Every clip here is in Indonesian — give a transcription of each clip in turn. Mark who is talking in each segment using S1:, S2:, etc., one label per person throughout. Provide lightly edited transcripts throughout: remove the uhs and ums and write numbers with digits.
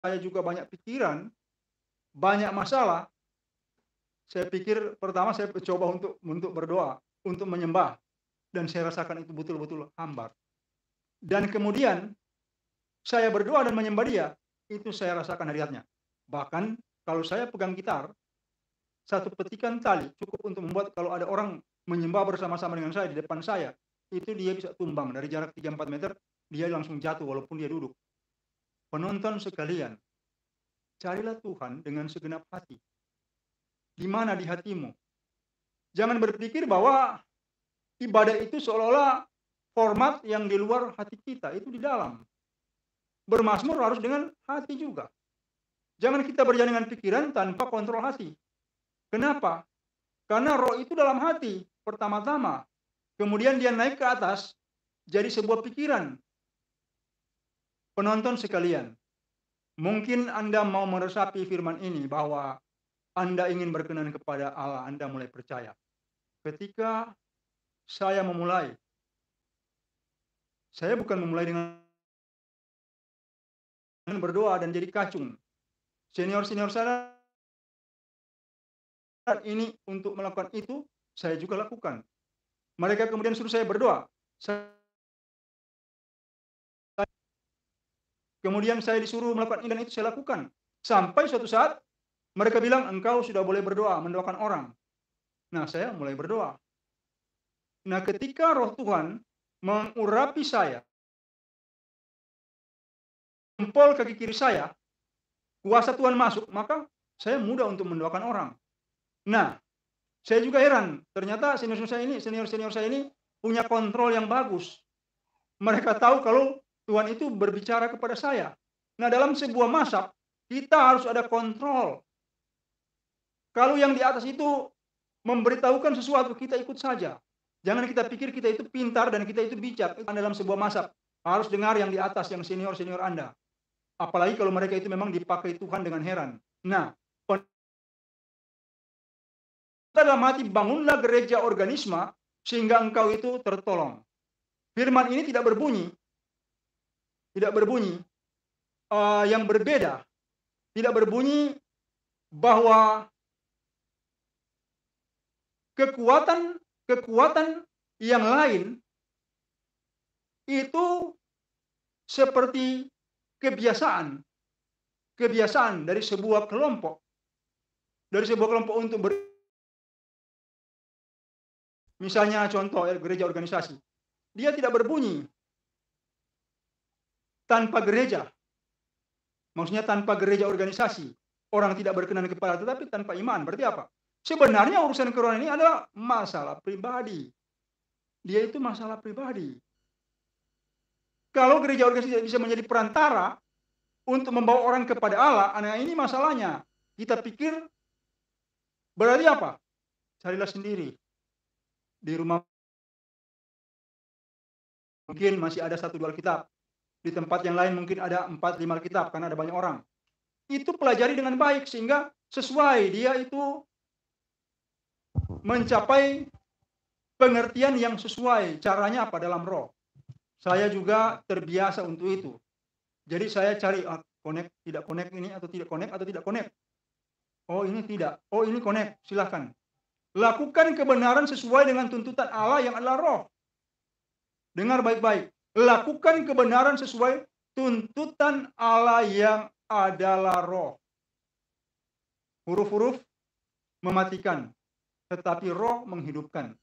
S1: saya juga banyak pikiran, banyak masalah, saya pikir pertama saya coba untuk berdoa, untuk menyembah, dan saya rasakan itu betul-betul hambar. Dan kemudian saya berdoa dan menyembah Dia, itu saya rasakan hadiratnya. Bahkan kalau saya pegang gitar, satu petikan tali cukup untuk membuat kalau ada orang menyembah bersama-sama dengan saya di depan saya, itu dia bisa tumbang dari jarak 3-4 meter, dia langsung jatuh walaupun dia duduk. Penonton sekalian, carilah Tuhan dengan segenap hati. Di mana di hatimu? Jangan berpikir bahwa ibadah itu seolah-olah format yang di luar hati kita, itu di dalam. Bermazmur harus dengan hati juga. Jangan kita berjalan dengan pikiran tanpa kontrol hati. Kenapa? Karena roh itu dalam hati pertama-tama. Kemudian dia naik ke atas jadi sebuah pikiran. Penonton sekalian, mungkin Anda mau meresapi firman ini bahwa Anda ingin berkenan kepada Allah, Anda mulai percaya. Ketika saya memulai, saya bukan memulai dengan berdoa dan jadi kacung. Senior-senior saya ini untuk melakukan itu, saya juga lakukan. Mereka kemudian suruh saya berdoa. Kemudian saya disuruh melakukan ini dan itu saya lakukan. Sampai suatu saat mereka bilang, engkau sudah boleh berdoa, mendoakan orang. Nah, saya mulai berdoa. Nah, ketika roh Tuhan mengurapi saya, jempol kaki kiri saya, kuasa Tuhan masuk, maka saya mudah untuk mendoakan orang. Nah, saya juga heran, ternyata senior-senior saya ini punya kontrol yang bagus. Mereka tahu kalau Tuhan itu berbicara kepada saya. Nah, dalam sebuah masak, kita harus ada kontrol. Kalau yang di atas itu memberitahukan sesuatu, kita ikut saja. Jangan kita pikir kita itu pintar dan kita itu bijak dalam sebuah masak. Harus dengar yang di atas, yang senior-senior Anda. Apalagi kalau mereka itu memang dipakai Tuhan dengan heran. Nah, dalam hati bangunlah gereja organisme sehingga engkau itu tertolong. Firman ini tidak berbunyi yang berbeda, tidak berbunyi bahwa kekuatan yang lain itu seperti kebiasaan dari sebuah kelompok untuk misalnya contoh gereja organisasi, dia tidak berbunyi tanpa gereja, maksudnya tanpa gereja organisasi, orang tidak berkenan kepada, tetapi tanpa iman. Berarti apa? Sebenarnya urusan corona ini adalah masalah pribadi. Dia itu masalah pribadi. Kalau gereja organisasi bisa menjadi perantara untuk membawa orang kepada Allah, nah ini masalahnya. Kita pikir berarti apa? Carilah sendiri. Di rumah mungkin masih ada 1-2 Alkitab. Di tempat yang lain mungkin ada 4-5 Alkitab karena ada banyak orang. Itu pelajari dengan baik sehingga sesuai dia itu mencapai pengertian yang sesuai. Caranya apa? Dalam roh. Saya juga terbiasa untuk itu. Jadi saya cari connect, tidak connect ini, atau tidak connect. Oh ini tidak, oh ini connect, silahkan. Lakukan kebenaran sesuai dengan tuntutan Allah yang adalah roh. Dengar baik-baik. Lakukan kebenaran sesuai tuntutan Allah yang adalah roh. Huruf-huruf mematikan, tetapi roh menghidupkan.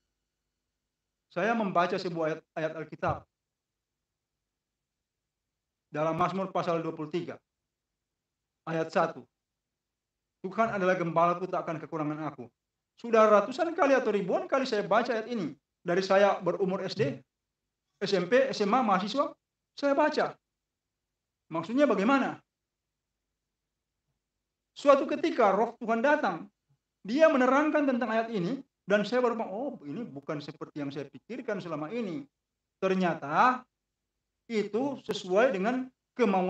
S1: Saya membaca sebuah ayat Alkitab dalam Mazmur pasal 23 ayat 1. Tuhan adalah gembalaku, tak akan kekurangan aku. Sudah ratusan kali atau ribuan kali saya baca ayat ini. Dari saya berumur SD, SMP, SMA, mahasiswa, saya baca. Maksudnya bagaimana? Suatu ketika roh Tuhan datang, dia menerangkan tentang ayat ini, dan saya baru bilang, oh ini bukan seperti yang saya pikirkan selama ini. Ternyata itu sesuai dengan kemauan